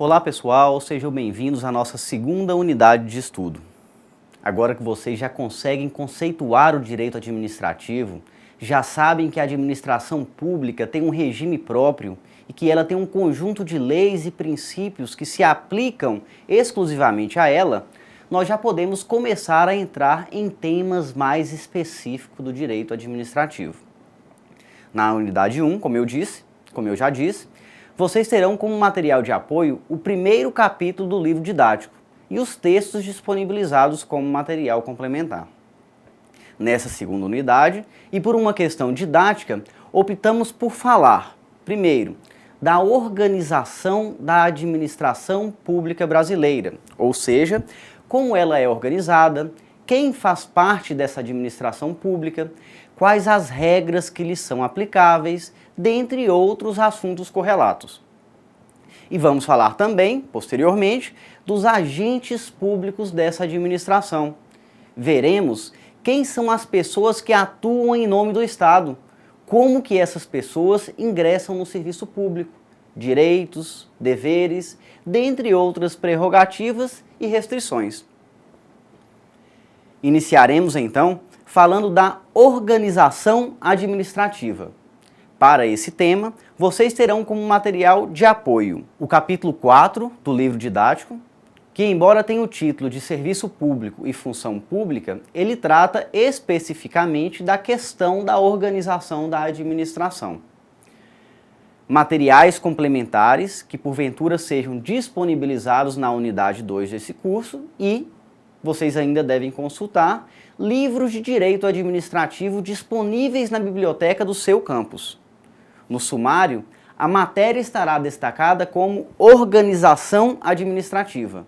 Olá pessoal, sejam bem-vindos à nossa segunda unidade de estudo. Agora que vocês já conseguem conceituar o direito administrativo, já sabem que a administração pública tem um regime próprio e que ela tem um conjunto de leis e princípios que se aplicam exclusivamente a ela, nós já podemos começar a entrar em temas mais específicos do direito administrativo. Na unidade 1, como eu já disse, vocês terão como material de apoio o primeiro capítulo do livro didático e os textos disponibilizados como material complementar. Nessa segunda unidade, e por uma questão didática, optamos por falar, primeiro, da organização da administração pública brasileira, ou seja, como ela é organizada, quem faz parte dessa administração pública, quais as regras que lhes são aplicáveis, dentre outros assuntos correlatos. E vamos falar também, posteriormente, dos agentes públicos dessa administração. Veremos quem são as pessoas que atuam em nome do Estado, como que essas pessoas ingressam no serviço público, direitos, deveres, dentre outras prerrogativas e restrições. Iniciaremos então falando da organização administrativa. Para esse tema, vocês terão como material de apoio o capítulo 4 do livro didático, que embora tenha o título de Serviço Público e Função Pública, ele trata especificamente da questão da organização da administração. Materiais complementares que porventura sejam disponibilizados na unidade 2 desse curso e vocês ainda devem consultar livros de direito administrativo disponíveis na biblioteca do seu campus. No sumário, a matéria estará destacada como Organização Administrativa.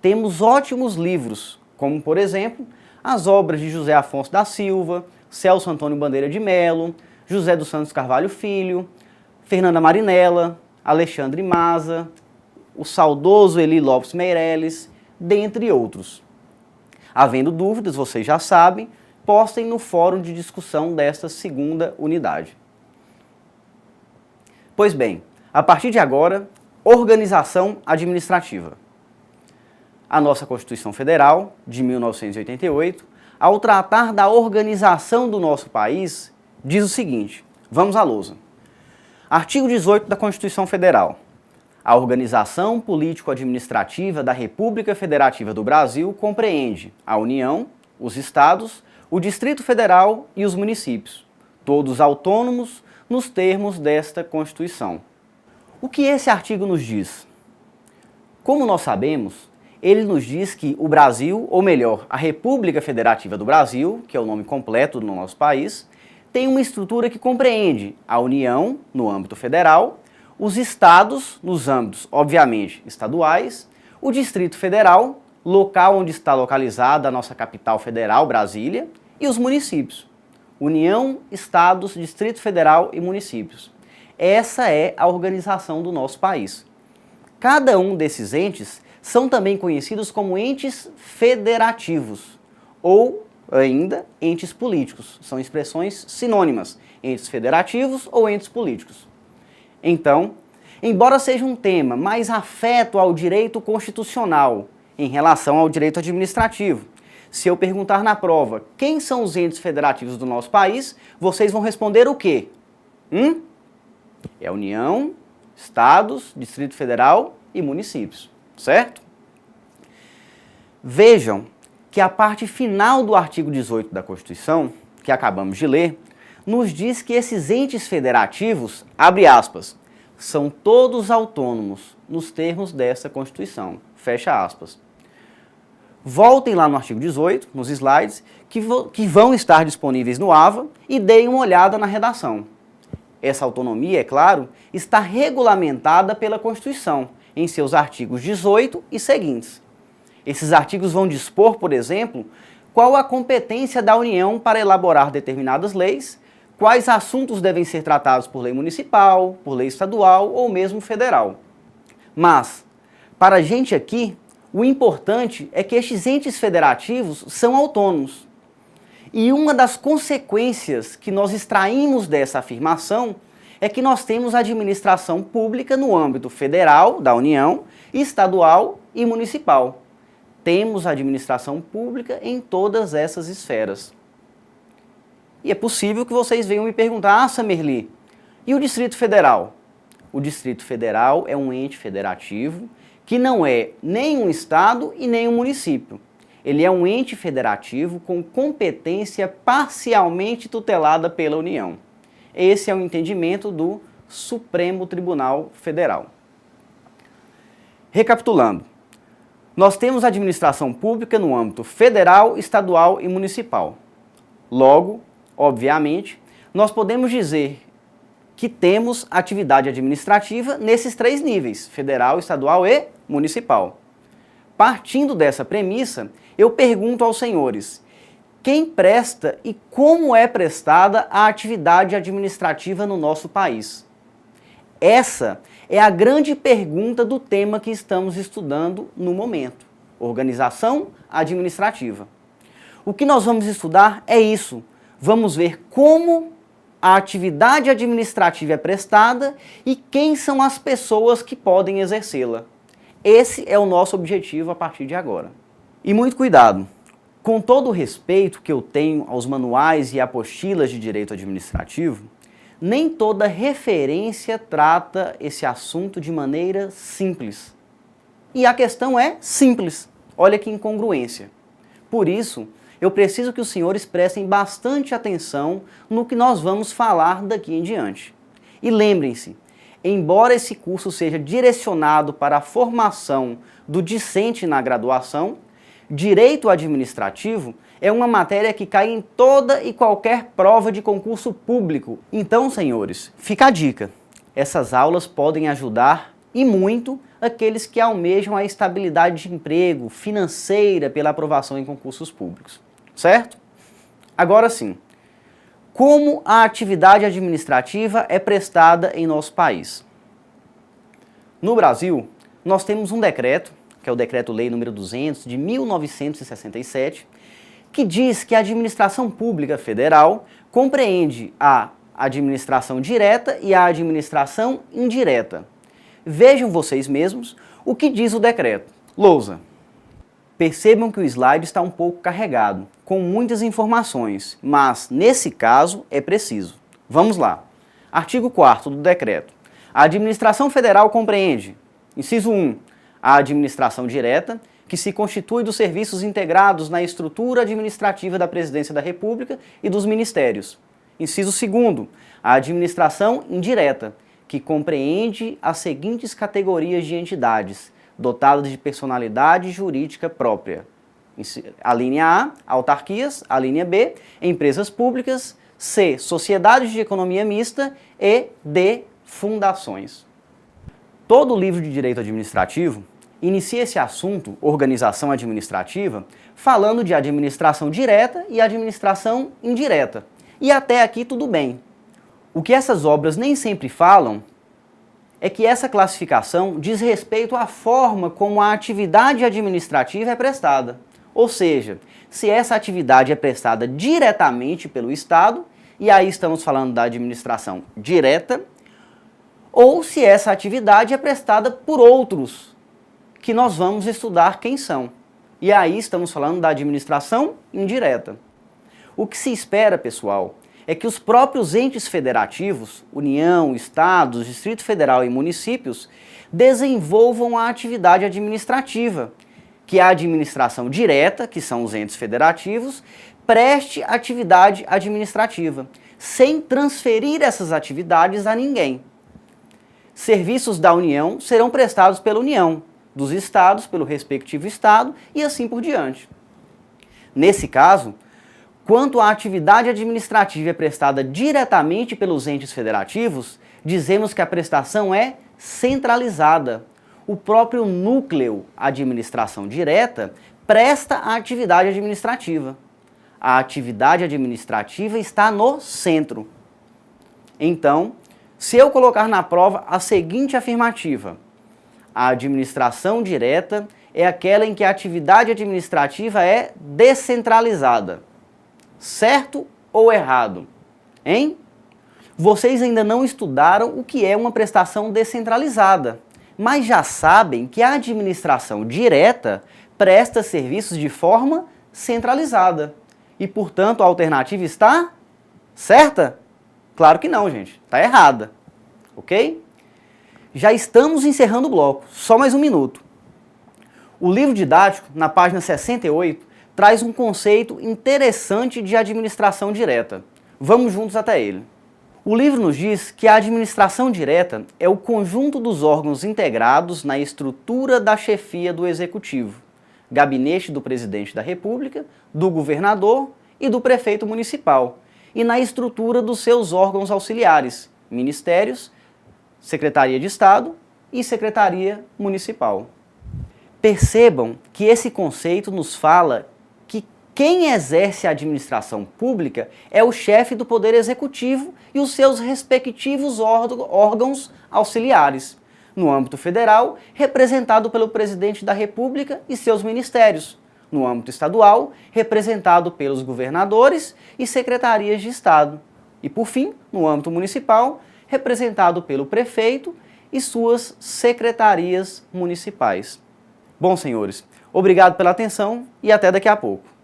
Temos ótimos livros, como por exemplo, as obras de José Afonso da Silva, Celso Antônio Bandeira de Melo, José dos Santos Carvalho Filho, Fernanda Marinella, Alexandre Maza, o saudoso Eli Lopes Meireles, dentre outros. Havendo dúvidas, vocês já sabem, postem no fórum de discussão desta segunda unidade. Pois bem, a partir de agora, organização administrativa. A nossa Constituição Federal, de 1988, ao tratar da organização do nosso país, diz o seguinte, vamos à lousa. Artigo 18 da Constituição Federal. A organização político-administrativa da República Federativa do Brasil compreende a União, os Estados, o Distrito Federal e os municípios, todos autônomos nos termos desta Constituição. O que esse artigo nos diz? Como nós sabemos, ele nos diz que o Brasil, ou melhor, a República Federativa do Brasil, que é o nome completo do nosso país, tem uma estrutura que compreende a União, no âmbito federal, os estados, nos âmbitos, obviamente, estaduais, o Distrito Federal, local onde está localizada a nossa capital federal, Brasília, e os municípios. União, estados, Distrito Federal e municípios. Essa é a organização do nosso país. Cada um desses entes são também conhecidos como entes federativos, ou ainda entes políticos. São expressões sinônimas, entes federativos ou entes políticos. Então, embora seja um tema mais afeto ao direito constitucional em relação ao direito administrativo, se eu perguntar na prova quem são os entes federativos do nosso país, vocês vão responder o quê? É a União, Estados, Distrito Federal e municípios, certo? Vejam que a parte final do artigo 18 da Constituição, que acabamos de ler, nos diz que esses entes federativos, abre aspas, são todos autônomos nos termos dessa Constituição, fecha aspas. Voltem lá no artigo 18, nos slides, que vão estar disponíveis no AVA e deem uma olhada na redação. Essa autonomia, é claro, está regulamentada pela Constituição, em seus artigos 18 e seguintes. Esses artigos vão dispor, por exemplo, qual a competência da União para elaborar determinadas leis, quais assuntos devem ser tratados por lei municipal, por lei estadual ou mesmo federal. Mas, para a gente aqui, o importante é que estes entes federativos são autônomos. E uma das consequências que nós extraímos dessa afirmação é que nós temos administração pública no âmbito federal, da União, estadual e municipal. Temos administração pública em todas essas esferas. E é possível que vocês venham me perguntar, Samerli, e o Distrito Federal? O Distrito Federal é um ente federativo que não é nem um estado e nem um município. Ele é um ente federativo com competência parcialmente tutelada pela União. Esse é o entendimento do Supremo Tribunal Federal. Recapitulando, nós temos administração pública no âmbito federal, estadual e municipal. Logo, obviamente, nós podemos dizer que temos atividade administrativa nesses três níveis, federal, estadual e municipal. Partindo dessa premissa, eu pergunto aos senhores, quem presta e como é prestada a atividade administrativa no nosso país? Essa é a grande pergunta do tema que estamos estudando no momento, organização administrativa. O que nós vamos estudar é isso, vamos ver como a atividade administrativa é prestada e quem são as pessoas que podem exercê-la. Esse é o nosso objetivo a partir de agora. E muito cuidado, com todo o respeito que eu tenho aos manuais e apostilas de direito administrativo, nem toda referência trata esse assunto de maneira simples. E a questão é simples. Olha que incongruência. Por isso, eu preciso que os senhores prestem bastante atenção no que nós vamos falar daqui em diante. E lembrem-se, embora esse curso seja direcionado para a formação do discente na graduação, direito administrativo é uma matéria que cai em toda e qualquer prova de concurso público. Então, senhores, fica a dica. Essas aulas podem ajudar e muito aqueles que almejam a estabilidade de emprego, financeira, pela aprovação em concursos públicos. Certo? Agora sim, como a atividade administrativa é prestada em nosso país? No Brasil, nós temos um decreto, que é o Decreto-Lei nº 200, de 1967, que diz que a administração pública federal compreende a administração direta e a administração indireta. Vejam vocês mesmos o que diz o decreto. Lousa. Percebam que o slide está um pouco carregado, com muitas informações, mas nesse caso é preciso. Vamos lá. Artigo 4º do decreto. A administração federal compreende, inciso 1, a administração direta, que se constitui dos serviços integrados na estrutura administrativa da Presidência da República e dos ministérios. Inciso 2º, a administração indireta, que compreende as seguintes categorias de entidades, dotadas de personalidade jurídica própria. A linha A, autarquias, a linha B, empresas públicas, C, sociedades de economia mista e D, fundações. Todo o livro de direito administrativo inicia esse assunto, organização administrativa, falando de administração direta e administração indireta. E até aqui tudo bem. O que essas obras nem sempre falam é que essa classificação diz respeito à forma como a atividade administrativa é prestada. Ou seja, se essa atividade é prestada diretamente pelo Estado, e aí estamos falando da administração direta, ou se essa atividade é prestada por outros, que nós vamos estudar quem são. E aí estamos falando da administração indireta. O que se espera, pessoal, é que os próprios entes federativos, União, Estados, Distrito Federal e municípios, desenvolvam a atividade administrativa, que a administração direta, que são os entes federativos, preste atividade administrativa, sem transferir essas atividades a ninguém. Serviços da União serão prestados pela União, dos Estados pelo respectivo Estado e assim por diante. Nesse caso, quanto à atividade administrativa é prestada diretamente pelos entes federativos, dizemos que a prestação é centralizada. O próprio núcleo administração direta presta a atividade administrativa. A atividade administrativa está no centro. Então, se eu colocar na prova a seguinte afirmativa: a administração direta é aquela em que a atividade administrativa é descentralizada. Certo ou errado? Hein? Vocês ainda não estudaram o que é uma prestação descentralizada, mas já sabem que a administração direta presta serviços de forma centralizada. E, portanto, a alternativa está certa? Claro que não, gente. Está errada. Ok? Já estamos encerrando o bloco. Só mais um minuto. O livro didático, na página 68, traz um conceito interessante de administração direta. Vamos juntos até ele. O livro nos diz que a administração direta é o conjunto dos órgãos integrados na estrutura da chefia do Executivo, gabinete do Presidente da República, do governador e do prefeito municipal, e na estrutura dos seus órgãos auxiliares, ministérios, Secretaria de Estado e Secretaria Municipal. Percebam que esse conceito nos fala que quem exerce a administração pública é o chefe do Poder Executivo e os seus respectivos órgãos auxiliares. No âmbito federal, representado pelo Presidente da República e seus ministérios. No âmbito estadual, representado pelos governadores e secretarias de Estado. E, por fim, no âmbito municipal, representado pelo prefeito e suas secretarias municipais. Bom, senhores, obrigado pela atenção e até daqui a pouco.